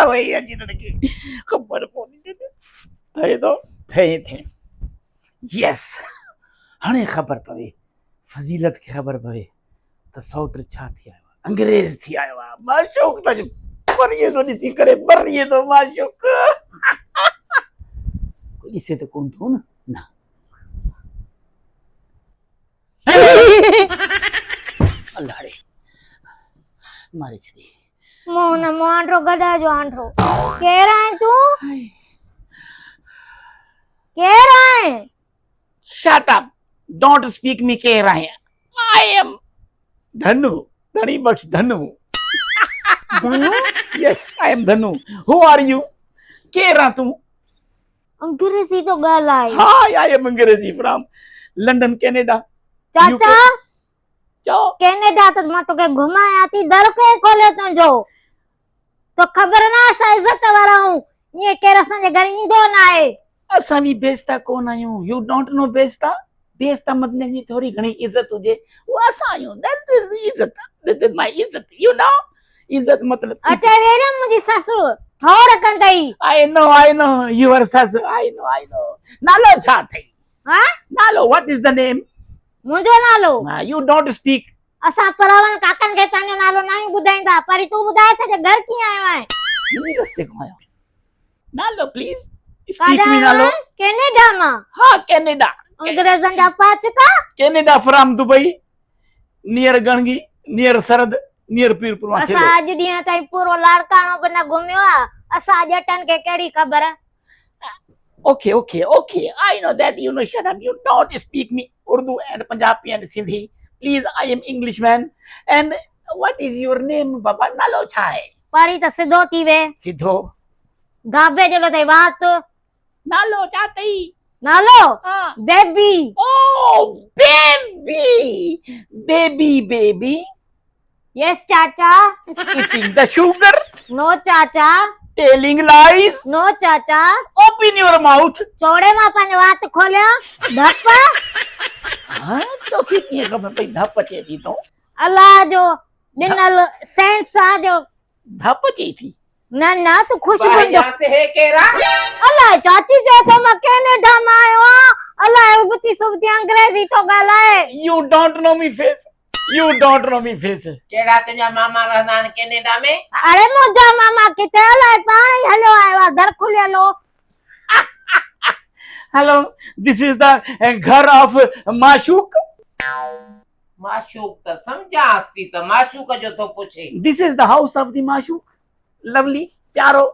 वही अजीन के खबर कोनी थे तो थे यस हाणे खबर पवे फजीलत की खबर पवे त सौट छा थी आयो अंग्रेज थी आयो माशूक त मरिए तो ॾिसी करे मरिए तो माशूक कोई ॾिसे तो कोन थो ना अल्लाह रे मारे छड़ी मोहन मोआंड्रो गडा जो आंड्रो केरा है तू केरा है शट अप डोंट स्पीक मी कह रहा है आई एम धनु धनी बख्श धनु धनु यस आई एम धनु हु आर यू कह रहा तू अंग्रेजी तो गालाई हाँ I am Angrezi from London Canada चाचा जो कनाडा तो मैं तो के घुमाया थी दर के खोले तो जो तो खबर ना सा इज्जत वाला हूं ये केरा संजे घर ईंदो ना है असां भी बेस्ता कोन आयूं यू डोंट नो बेस्ता बेस्ता मतलब जी थोड़ी घणी इज्जत हुजे वो असां आयूं दैट इज इज्जत दैट इज माय इज्जत यू नो इज्जत मतलब अच्छा वेरे मुजी सासु ठोर कंदई आई नो योर सस आई नो नालो छा थई हां नालो व्हाट इज द नेम मुजो नालो यू डोंट स्पीक असा परावन काकन के तानो नालो नहीं बुधाइंदा पर तू बुधाए से घर की आयो है ये रस्ते को आयो नालो प्लीज स्पीक मी नालो कनाडा मा हां कनाडा अंग्रेजन जा पाचका कनाडा फ्रॉम दुबई नियर गणगी नियर सरद नियर पीरपुर असा आज दिया ताई पूरो लाड़कानो बना घुमियो असा जटन के केड़ी खबर okay I know that you know shut up you don't speak me Urdu and Punjabi and Sindhi please I am Englishman and what is your name baba nalo cha hai पारी त सिधो थी वे सिद्धो गाबे जलो तई बात नालो cha tai नालो हां बेबी oh baby यस चाचा eating the sugar नो चाचा telling lies नो चाचा open your mouth चौड़े मा अपन बात खोलियो धप्पा हां तो की खबर भई धप चे थी तो अल्लाह जो दिनल सेंस आ जो धप ची थी ना तू खुश बन जो यहाँ से है केरा अल्लाह चाची जे तो मैं कनाडा में आयो अल्लाह उबती सुबती अंग्रेजी तो गालाए you don't know me face केरा तुझा मामा रहंदा कनाडा में अरे मुझा मामा किथे अल्लाह पाणी हलो आयो घर खुलेलो hello this is the घर of माशूक माशूक त समझा आस्ती त माशूक जो तो पूछे this is the house of the माशूक लवली प्यारो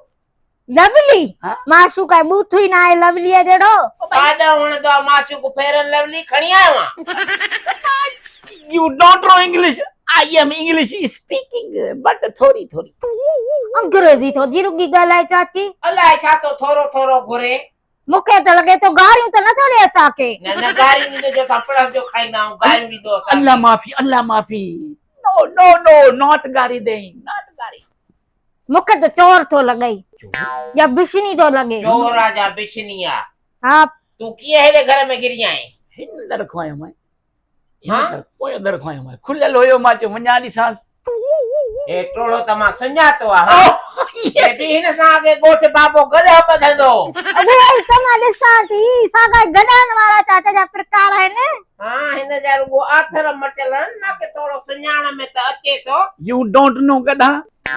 लवली हाँ? माशू का बूथी ना है लवली है जेड़ो पादा हुन तो माशूक फेरन लवली खणी आयो you don't know English I am English speaking but थोड़ी अंग्रेजी तो जिरुगी गलाए चाची अलाए छा तो थोरो घुरे मुखे तो लगे तो गारियूं तो न थोड़े असा के न गारी नी जो थपड़ा जो खाइना गारी नी दो अल्लाह माफी no not गारी दें not गारी मुखे तो चोर तो लगई या बिशनी तो लगे चोर राजा बिछनिया हां तू किए हेरे घर में गिरी आए हिन दर खोयो मैं हाँ? कोई दर खोयो मैं खुलल होयो मां चो वञा नी सांस ए टोड़ो तमा संजातो आ हां ये हिन सा आगे गोठ बाबो गड़ा बधंदो अबे तमा लिसा थी सागा गडान वाला चाचा जा प्रकार है ने हां हिन जा वो आथर मटलन ना के थोड़ो संजाण में त अचे तो you don't know गधा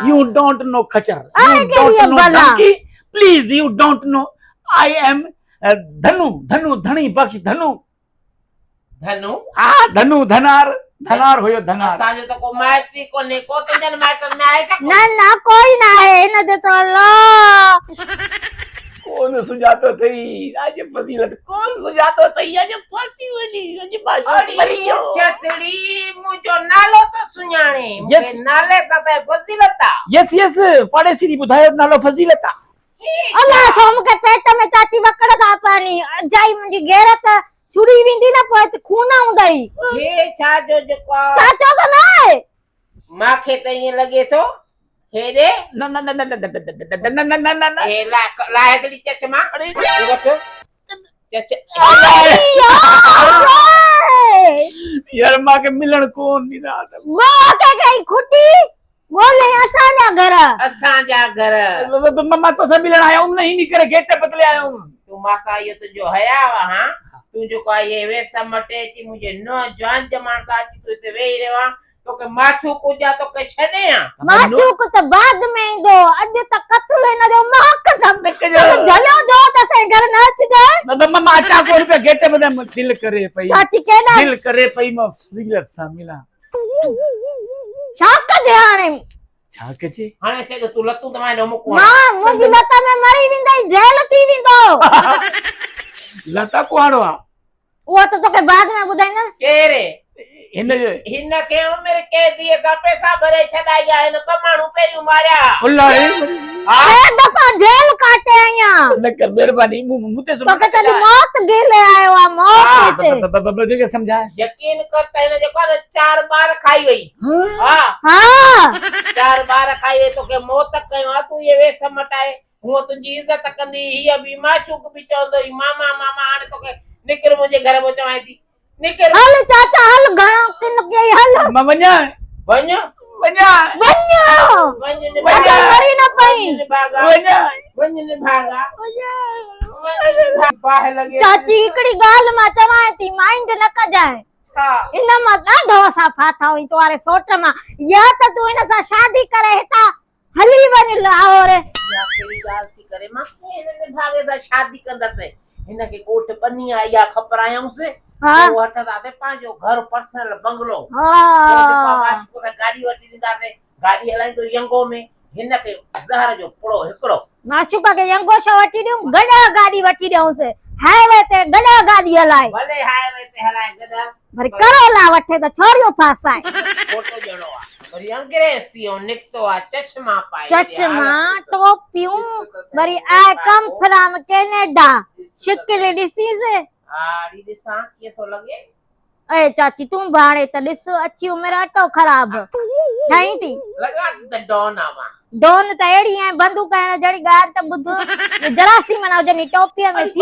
you don't know खचर अरे you के लिए don't know भला? donkey please you don't know I am धनु धनी बख्श धनु धनु धनार होयो धनार असांजो त को मैट्रिक को ने को तुंजन मैटर में आए सको ना कोई ना है न जो तो अल्लाह कौन सुजातो थई आज फजीलत कौन सुजातो थई आज फांसी वली आज बाजू मरियो चसड़ी मुजो नालो तो सुञाणे Yes. मुके नाले सते फजीलता यस पड़ेसी दी बुधायो नालो फजीलत अल्लाह सोम के पेट में चाची वकड़ का पानी जाई मुंजी गैरत छुड़ी विंदी ना पोत खूना उंदई हे छा जो चाचा तो ना है माखे त ये लगे तो हेरे न ए ला हेदली चचमा अरे वठ चच यार मां के मिलन कोन नी रात मां के गई खुटी ॻोल्हे असांजा घर। असांजा घर मां तोसां मिलण आया हूं न इन करे गेट बदले आया हूं। तूं मासा इहो तुंहिंजो हयाव हां तूं जेको आहे ये वेस मटे अची मुंहिंजे नौजवान जमाने सां अची तूं हिते वेही रहियो आहे तोखे माछू पूजा तोखे छॾे आ माशूक त बाद में ईंदो अॼु त कत्ल हिन जो महकदम जलियो जो त असांजे घर न अचिजे। मां अचां कोन पिया गेट बदले दिल करे पई चाची केॾा दिल करे पई मां फज़ीलत सां मिलां। छा कजे हाणे छा कजे हाणे से तूं लतूं तमाए न मुको मां मुंहिंजी लत में मरी वेंदई जेल थी वेंदो। लता कुआड़ो आ उहो त तोखे बाद में ॿुधाईंदमि। केरे हिन खे उमिरि कैदीअ सां पैसा भरे छॾाई आहे हिन ॿ माण्हू पहिरियों मारिया अल्लाह टे दफ़ा जेल काटे आहियां न कर मेहरबानी मुते सुन तोखे त मौत गिले आयो आहे मौत के समझा यकीन कर त हिन जेको आहे 4 बार खाई वई हा हाँ 4 बार खाई वई तोखे मौत कयो आहे तूं ये वेस मटाए हूअ तुंहिंजी इज़त कंदी हीअ बि माछूक बि चवंदो मामा मामा हाणे तोखे निकिर मुंहिंजे घर में चवां थी निकिर हल चाचा हल घणो किन के हल मां वञा वञ वञा वञ ने वञा मरी न पई भागा वञा वञ ने भागा बाह लगे चाची हिकड़ी ॻाल्हि मां चवां थी माइंड न कजाए छा इन मां ॾाढो असां फाथा हुई तोरे सोट मां या त तूं हिन सां शादी करे हितां हली वञ लाहौर। या कहिड़ी ॻाल्हि थी करे मां हिन भागे सां शादी कंदसि हिनखे कोट बनी आहे या ख़बरायूंसि हाँ वो वठंदासीं पंहिंजो घर पर्सनल बंगलो हाँ गाड़ी वठी ॾींदासीं गाड़ी हलाईंदो यंगो में हिनखे ज़हर जो पुड़ो हिकिड़ो माशूका के यंगो शो वठी ॾियूं गॾा गाॾी वठी ॾियूंसि हाईवे ते गॾा गाॾी हलाए भले हाईवे ते हलाए गॾा वरी करोला वठे त छोरियूं फासाए फोटो जहिड़ो आहे वरी अंग्रेज थी वियो निकितो आहे चश्मा पाए चश्मा टोपियूं वरी आए कम फ्रॉम कैनेडा शिकिल ॾिसीसि हाड़ी ॾिसां कीअं थो लॻे ए चाची तूं भाणे त ॾिस अची मेरा अटो ख़राब ठाहीं थी लॻा थी त डॉन आवां डोन त अहिड़ी ऐं बंदूक आहे जहिड़ी ॻाल्हि त ॿुध जरासी मना हुजनि टोपीअ में थी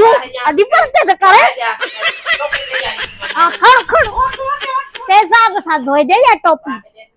जो अधी पलते त करे खण खण तेज़ाब सां धोई दे या टोपी